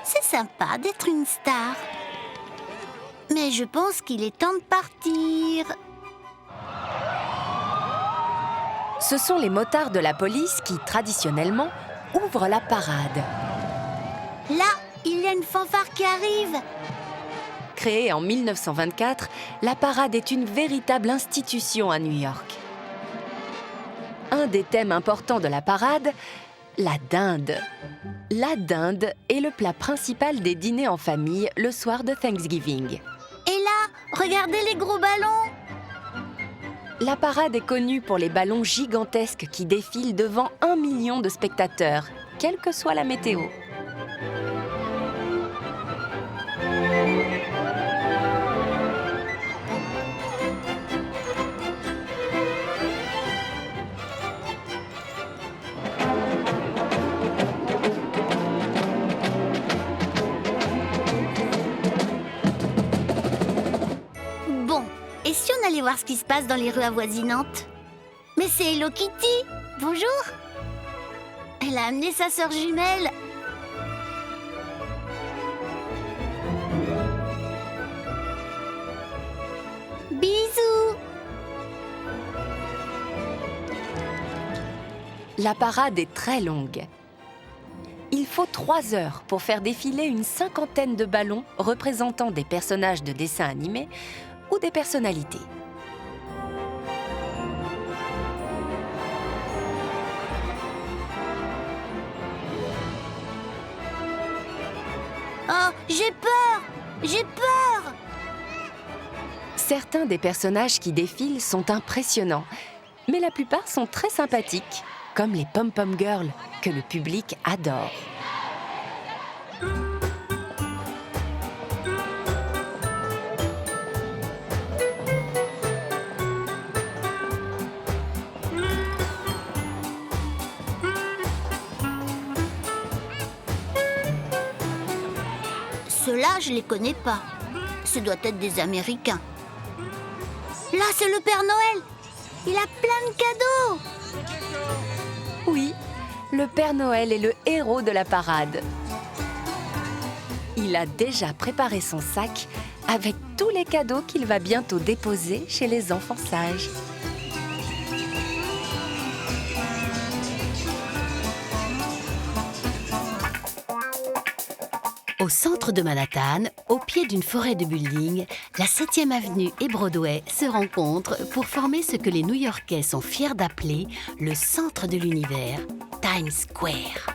C'est sympa d'être une star. Mais je pense qu'il est temps de partir. Ce sont les motards de la police qui, traditionnellement, ouvrent la parade. Là, il y a une fanfare qui arrive. Créée en 1924, la parade est une véritable institution à New York. Un des thèmes importants de la parade, la dinde. La dinde est le plat principal des dîners en famille le soir de Thanksgiving. Et là, regardez les gros ballons. La parade est connue pour les ballons gigantesques qui défilent devant 1 million de spectateurs, quelle que soit la météo. Bon, et si on allait voir ce qui se passe dans les rues avoisinantes? Mais c'est Hello Kitty. Bonjour. Elle a amené sa sœur jumelle. Bisous. La parade est très longue. Il faut 3 heures pour faire défiler une 50aine de ballons représentant des personnages de dessins animés ou des personnalités. Oh, j'ai peur. J'ai peur. Certains des personnages qui défilent sont impressionnants, mais la plupart sont très sympathiques, comme les Pom-Pom Girls, que le public adore. Ceux-là, je les connais pas. Ce doit être des Américains. Là, c'est le Père Noël. Il a plein de cadeaux. Oui, le Père Noël est le héros de la parade. Il a déjà préparé son sac avec tous les cadeaux qu'il va bientôt déposer chez les enfants sages. Au centre de Manhattan, au pied d'une forêt de buildings, la 7e avenue et Broadway se rencontrent pour former ce que les New-Yorkais sont fiers d'appeler le centre de l'univers, Times Square.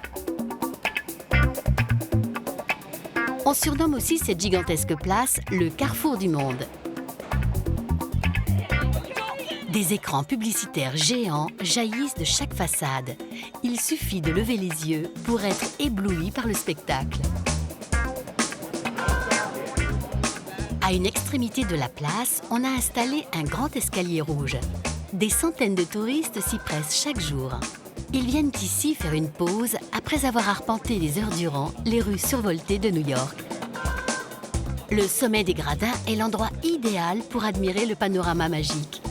On surnomme aussi cette gigantesque place le carrefour du monde. Des écrans publicitaires géants jaillissent de chaque façade. Il suffit de lever les yeux pour être ébloui par le spectacle. À une extrémité de la place, on a installé un grand escalier rouge. Des centaines de touristes s'y pressent chaque jour. Ils viennent ici faire une pause après avoir arpenté des heures durant les rues survoltées de New York. Le sommet des gradins est l'endroit idéal pour admirer le panorama magique.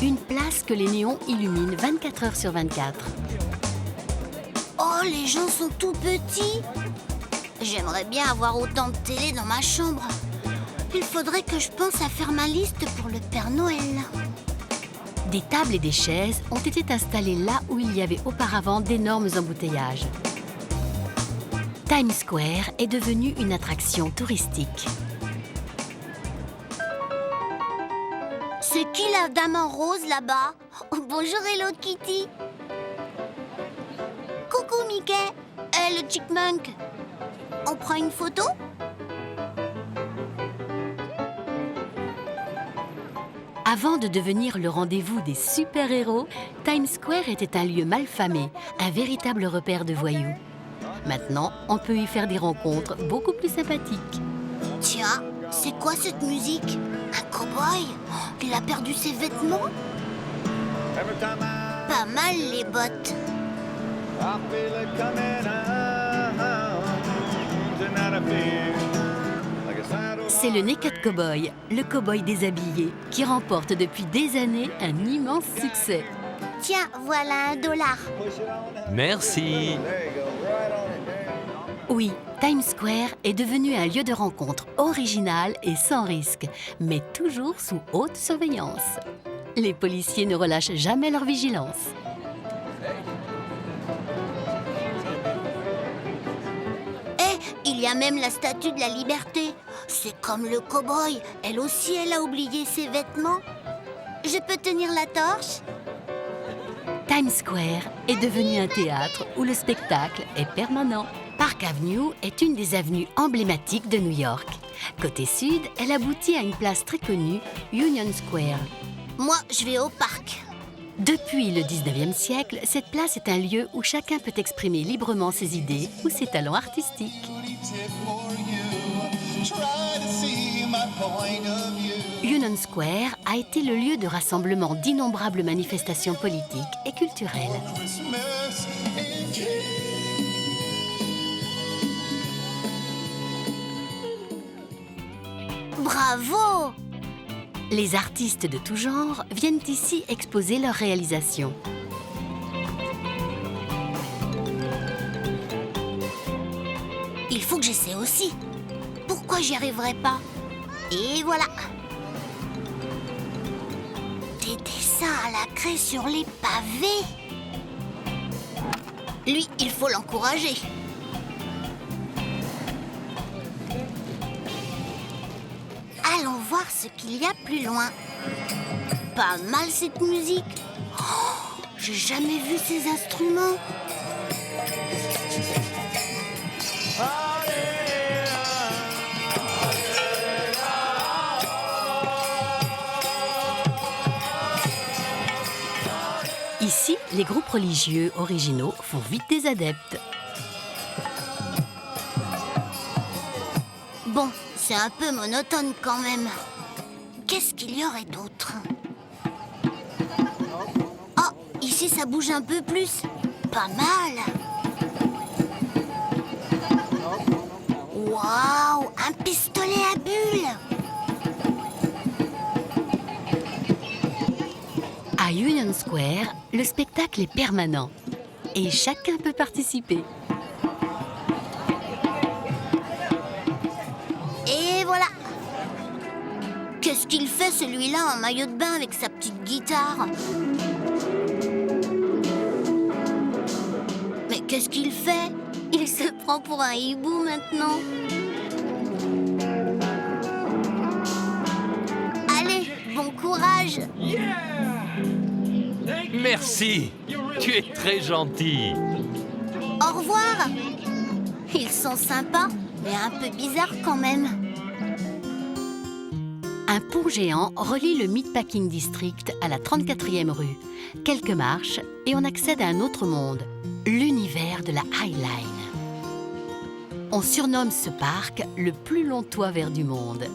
Une place que les néons illuminent 24 heures sur 24. Oh, les gens sont tout petits. J'aimerais bien avoir autant de télé dans ma chambre. Il faudrait que je pense à faire ma liste pour le Père Noël. Des tables et des chaises ont été installées là où il y avait auparavant d'énormes embouteillages. Times Square est devenu une attraction touristique. C'est qui la dame en rose là-bas? Oh, bonjour Hello Kitty. Coucou Mickey. Le Chipmunk. On prend une photo? Avant de devenir le rendez-vous des super-héros, Times Square était un lieu malfamé, un véritable repère de voyous. Maintenant, on peut y faire des rencontres beaucoup plus sympathiques. Tiens, c'est quoi cette musique? Un cow-boy? Oh, il a perdu ses vêtements? Pas mal les bottes. C'est le Naked Cowboy, le cow-boy déshabillé, qui remporte depuis des années un immense succès. Tiens, voilà $1. Merci. Oui, Times Square est devenu un lieu de rencontre original et sans risque, mais toujours sous haute surveillance. Les policiers ne relâchent jamais leur vigilance. Il y a même la statue de la liberté. C'est comme le cow-boy. Elle aussi, elle a oublié ses vêtements. Je peux tenir la torche? Times Square est devenu un théâtre où le spectacle est permanent. Park Avenue est une des avenues emblématiques de New York. Côté sud, elle aboutit à une place très connue, Union Square. Moi, je vais au parc. Depuis le 19e siècle, cette place est un lieu où chacun peut exprimer librement ses idées ou ses talents artistiques. Union Square a été le lieu de rassemblement d'innombrables manifestations politiques et culturelles. Bravo! Les artistes de tout genre viennent ici exposer leurs réalisations. Il faut que j'essaie aussi. Pourquoi j'y arriverai pas? Et voilà. Des dessins à la craie sur les pavés. Lui, il faut l'encourager. Allons voir ce qu'il y a plus loin. Pas mal cette musique. Oh, j'ai jamais vu ces instruments. Ici, les groupes religieux originaux font vite des adeptes. Bon, c'est un peu monotone quand même. Qu'est-ce qu'il y aurait d'autre? Oh, ici ça bouge un peu plus. Pas mal. Waouh, un pistolet à bulles. À Union Square, le spectacle est permanent et chacun peut participer. Et voilà. Qu'est-ce qu'il fait celui-là en maillot de bain avec sa petite guitare? Mais qu'est-ce qu'il fait? Il se prend pour un hibou maintenant. Allez, bon courage. Merci. Tu es très gentil. Au revoir. Ils sont sympas, mais un peu bizarres quand même. Un pont géant relie le Meatpacking District à la 34e rue. Quelques marches et on accède à un autre monde, l'univers de la High Line. On surnomme ce parc le plus long toit vert du monde.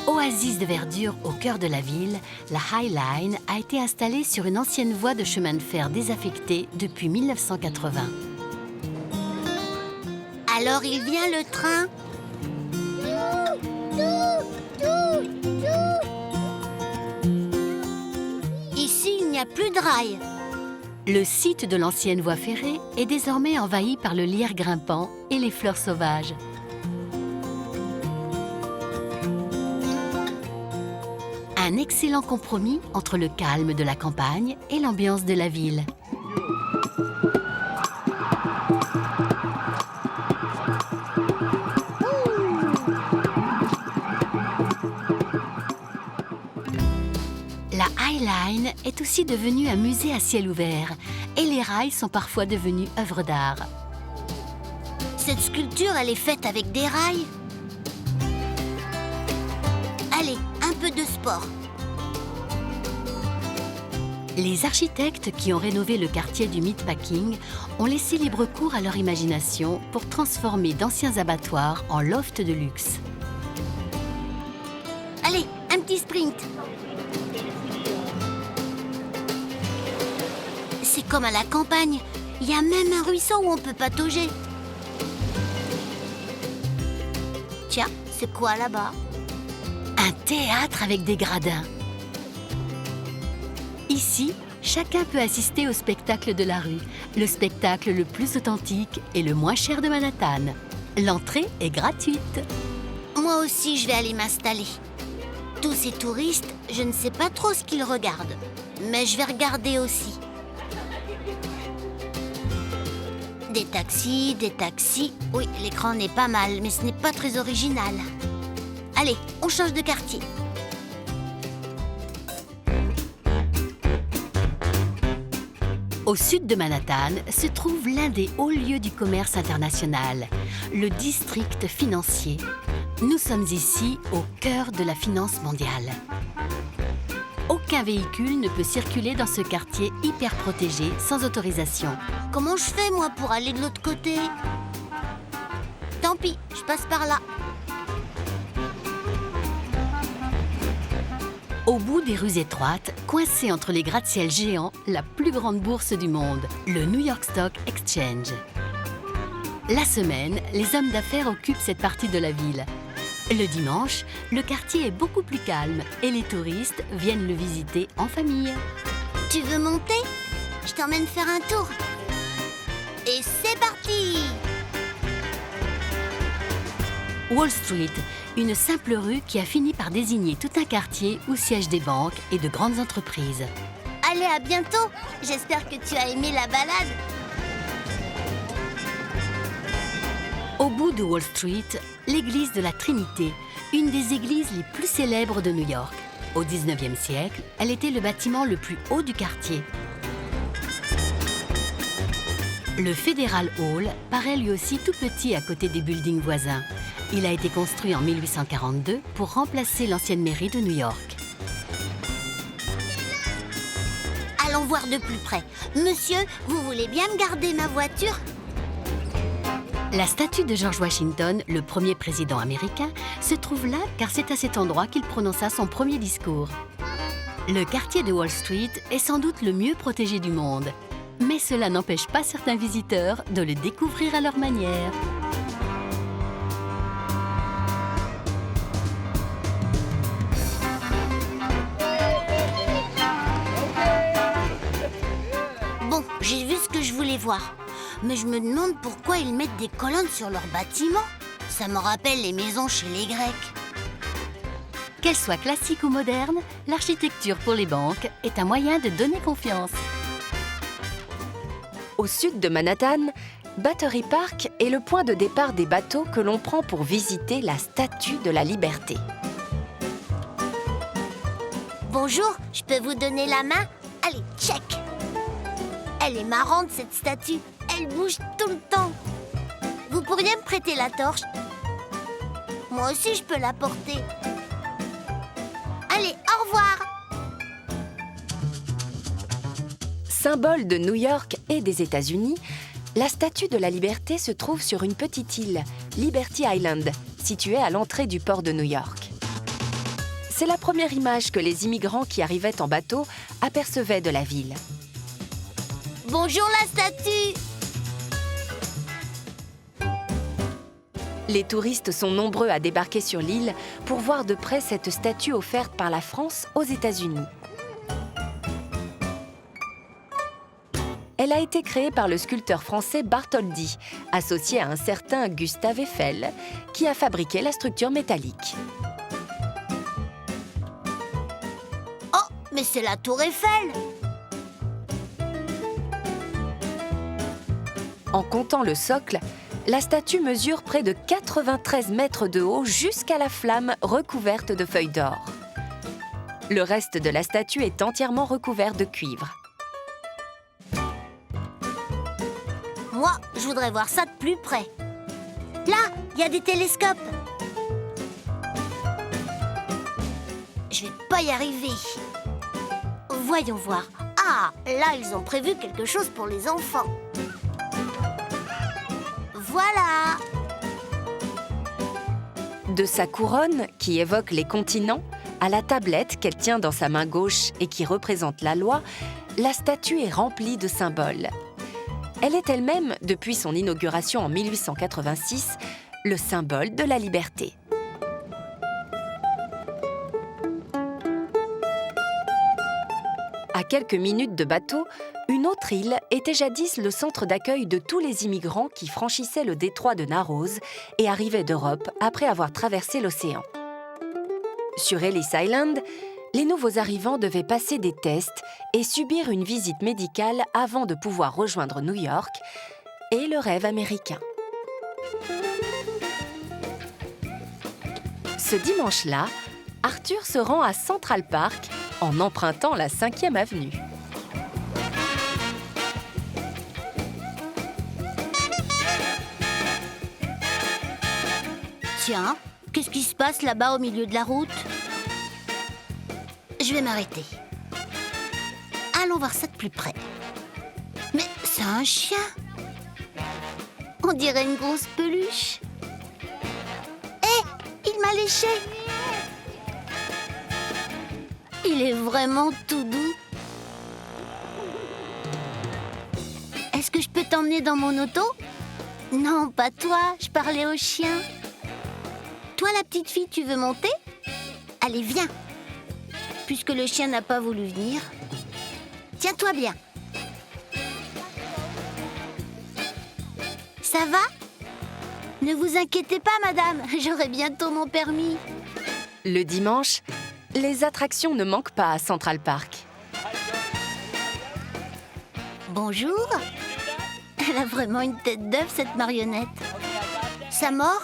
Oasis de verdure au cœur de la ville, la High Line a été installée sur une ancienne voie de chemin de fer désaffectée depuis 1980. Alors il vient le train. Ici, il n'y a plus de rails. Le site de l'ancienne voie ferrée est désormais envahi par le lierre grimpant et les fleurs sauvages. Un excellent compromis entre le calme de la campagne et l'ambiance de la ville. La High Line est aussi devenue un musée à ciel ouvert et les rails sont parfois devenus œuvres d'art. Cette sculpture, elle est faite avec des rails. Allez, un peu de sport. Les architectes qui ont rénové le quartier du Meatpacking ont laissé libre cours à leur imagination pour transformer d'anciens abattoirs en lofts de luxe. Allez, un petit sprint. C'est comme à la campagne. Il y a même un ruisseau où on peut patauger. Tiens, c'est quoi là-bas? Un théâtre avec des gradins. Ici, chacun peut assister au spectacle de la rue, le spectacle le plus authentique et le moins cher de Manhattan. L'entrée est gratuite. Moi aussi, je vais aller m'installer. Tous ces touristes, je ne sais pas trop ce qu'ils regardent. Mais je vais regarder aussi. Des taxis. Oui, l'écran n'est pas mal, mais ce n'est pas très original. Allez, on change de quartier. Au sud de Manhattan se trouve l'un des hauts lieux du commerce international, le district financier. Nous sommes ici au cœur de la finance mondiale. Aucun véhicule ne peut circuler dans ce quartier hyper protégé sans autorisation. Comment je fais, moi, pour aller de l'autre côté? Tant pis, je passe par là. Au bout des rues étroites, coincée entre les gratte-ciels géants, la plus grande bourse du monde, le New York Stock Exchange. La semaine, les hommes d'affaires occupent cette partie de la ville. Le dimanche, le quartier est beaucoup plus calme et les touristes viennent le visiter en famille. Tu veux monter? Je t'emmène faire un tour. Et c'est parti! Wall Street, une simple rue qui a fini par désigner tout un quartier où siègent des banques et de grandes entreprises. Allez, à bientôt! J'espère que tu as aimé la balade. Au bout de Wall Street, l'église de la Trinité, une des églises les plus célèbres de New York. Au 19e siècle, elle était le bâtiment le plus haut du quartier. Le Federal Hall paraît lui aussi tout petit à côté des buildings voisins. Il a été construit en 1842 pour remplacer l'ancienne mairie de New York. Allons voir de plus près. Monsieur, vous voulez bien me garder ma voiture? La statue de George Washington, le premier président américain, se trouve là car c'est à cet endroit qu'il prononça son premier discours. Le quartier de Wall Street est sans doute le mieux protégé du monde. Mais cela n'empêche pas certains visiteurs de le découvrir à leur manière. Bon, j'ai vu ce que je voulais voir. Mais je me demande pourquoi ils mettent des colonnes sur leurs bâtiments. Ça me rappelle les maisons chez les Grecs. Qu'elle soit classique ou moderne, l'architecture pour les banques est un moyen de donner confiance. Au sud de Manhattan, Battery Park est le point de départ des bateaux que l'on prend pour visiter la Statue de la Liberté. Bonjour, je peux vous donner la main? Allez, check! Elle est marrante, cette statue. Elle bouge tout le temps. Vous pourriez me prêter la torche? Moi aussi, je peux la porter. Allez, au revoir! Symbole de New York et des États-Unis, la Statue de la Liberté se trouve sur une petite île, Liberty Island, située à l'entrée du port de New York. C'est la première image que les immigrants qui arrivaient en bateau apercevaient de la ville. Bonjour la statue! Les touristes sont nombreux à débarquer sur l'île pour voir de près cette statue offerte par la France aux États-Unis. Elle a été créée par le sculpteur français Bartholdi, associé à un certain Gustave Eiffel, qui a fabriqué la structure métallique. Oh, mais c'est la tour Eiffel! En comptant le socle, la statue mesure près de 93 mètres de haut jusqu'à la flamme recouverte de feuilles d'or. Le reste de la statue est entièrement recouvert de cuivre. Moi, je voudrais voir ça de plus près. Là, il y a des télescopes. Je vais pas y arriver. Voyons voir. Ah, là, ils ont prévu quelque chose pour les enfants. Voilà! De sa couronne, qui évoque les continents, à la tablette qu'elle tient dans sa main gauche et qui représente la loi, la statue est remplie de symboles. Elle est elle-même, depuis son inauguration en 1886, le symbole de la liberté. À quelques minutes de bateau, une autre île était jadis le centre d'accueil de tous les immigrants qui franchissaient le détroit de Narrows et arrivaient d'Europe après avoir traversé l'océan. Sur Ellis Island, les nouveaux arrivants devaient passer des tests et subir une visite médicale avant de pouvoir rejoindre New York et le rêve américain. Ce dimanche-là, Arthur se rend à Central Park en empruntant la 5e avenue. Tiens, qu'est-ce qui se passe là-bas au milieu de la route? Je vais m'arrêter. Allons voir ça de plus près. Mais c'est un chien. On dirait une grosse peluche. Hé, il m'a léché. Il est vraiment tout doux. Est-ce que je peux t'emmener dans mon auto? Non, pas toi, je parlais au chien. Toi, la petite fille, tu veux monter? Allez, viens. Puisque le chien n'a pas voulu venir, tiens-toi bien. Ça va? Ne vous inquiétez pas, madame, j'aurai bientôt mon permis. Le dimanche, les attractions ne manquent pas à Central Park. Bonjour. Elle a vraiment une tête d'œuf, cette marionnette. Ça mord?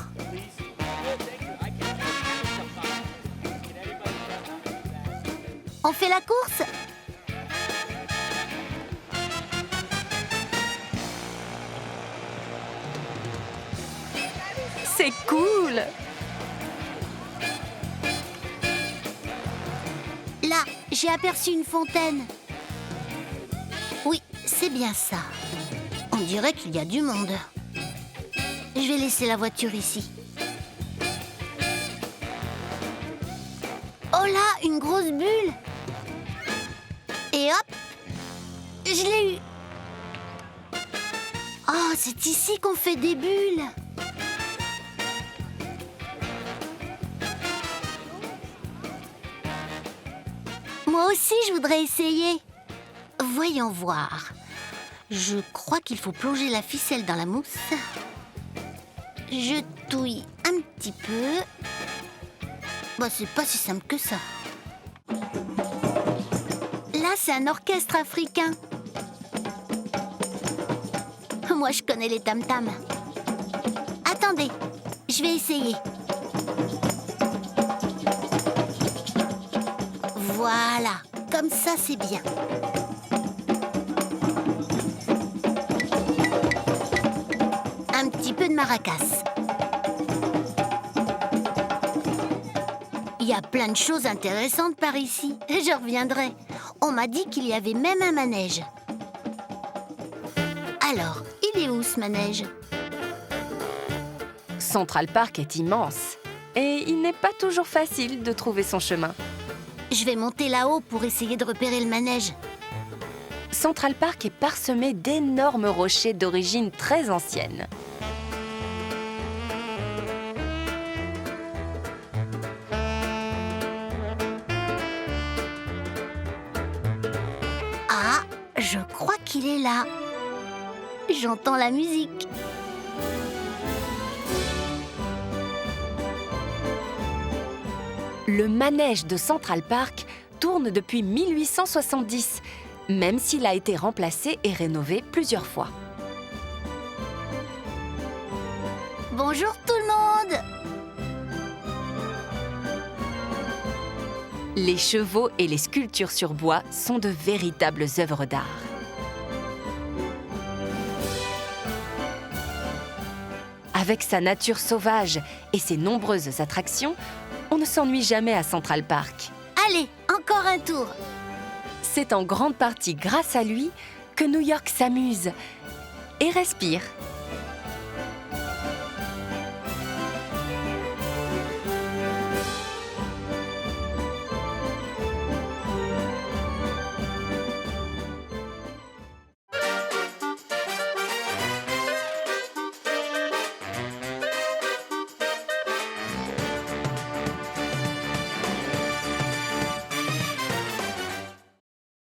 On fait la course? C'est cool! Là, j'ai aperçu une fontaine. Oui, c'est bien ça. On dirait qu'il y a du monde. Je vais laisser la voiture ici. Oh là, une grosse bulle! Et hop! Je l'ai eu! Oh, c'est ici qu'on fait des bulles! Moi aussi, je voudrais essayer. Voyons voir. Je crois qu'il faut plonger la ficelle dans la mousse. Je touille un petit peu. Bah, c'est pas si simple que ça. Là, c'est un orchestre africain. Moi, je connais les tam-tams. Attendez, je vais essayer. Voilà, comme ça, c'est bien. Un petit peu de maracas. Il y a plein de choses intéressantes par ici. Je reviendrai. On m'a dit qu'il y avait même un manège. Alors, il est où ce manège? Central Park est immense et il n'est pas toujours facile de trouver son chemin. Je vais monter là-haut pour essayer de repérer le manège. Central Park est parsemé d'énormes rochers d'origine très ancienne. Ah, je crois qu'il est là. J'entends la musique. Le manège de Central Park tourne depuis 1870, même s'il a été remplacé et rénové plusieurs fois. Bonjour tout le monde! Les chevaux et les sculptures sur bois sont de véritables œuvres d'art. Avec sa nature sauvage et ses nombreuses attractions, on ne s'ennuie jamais à Central Park. Allez, encore un tour. C'est en grande partie grâce à lui que New York s'amuse et respire.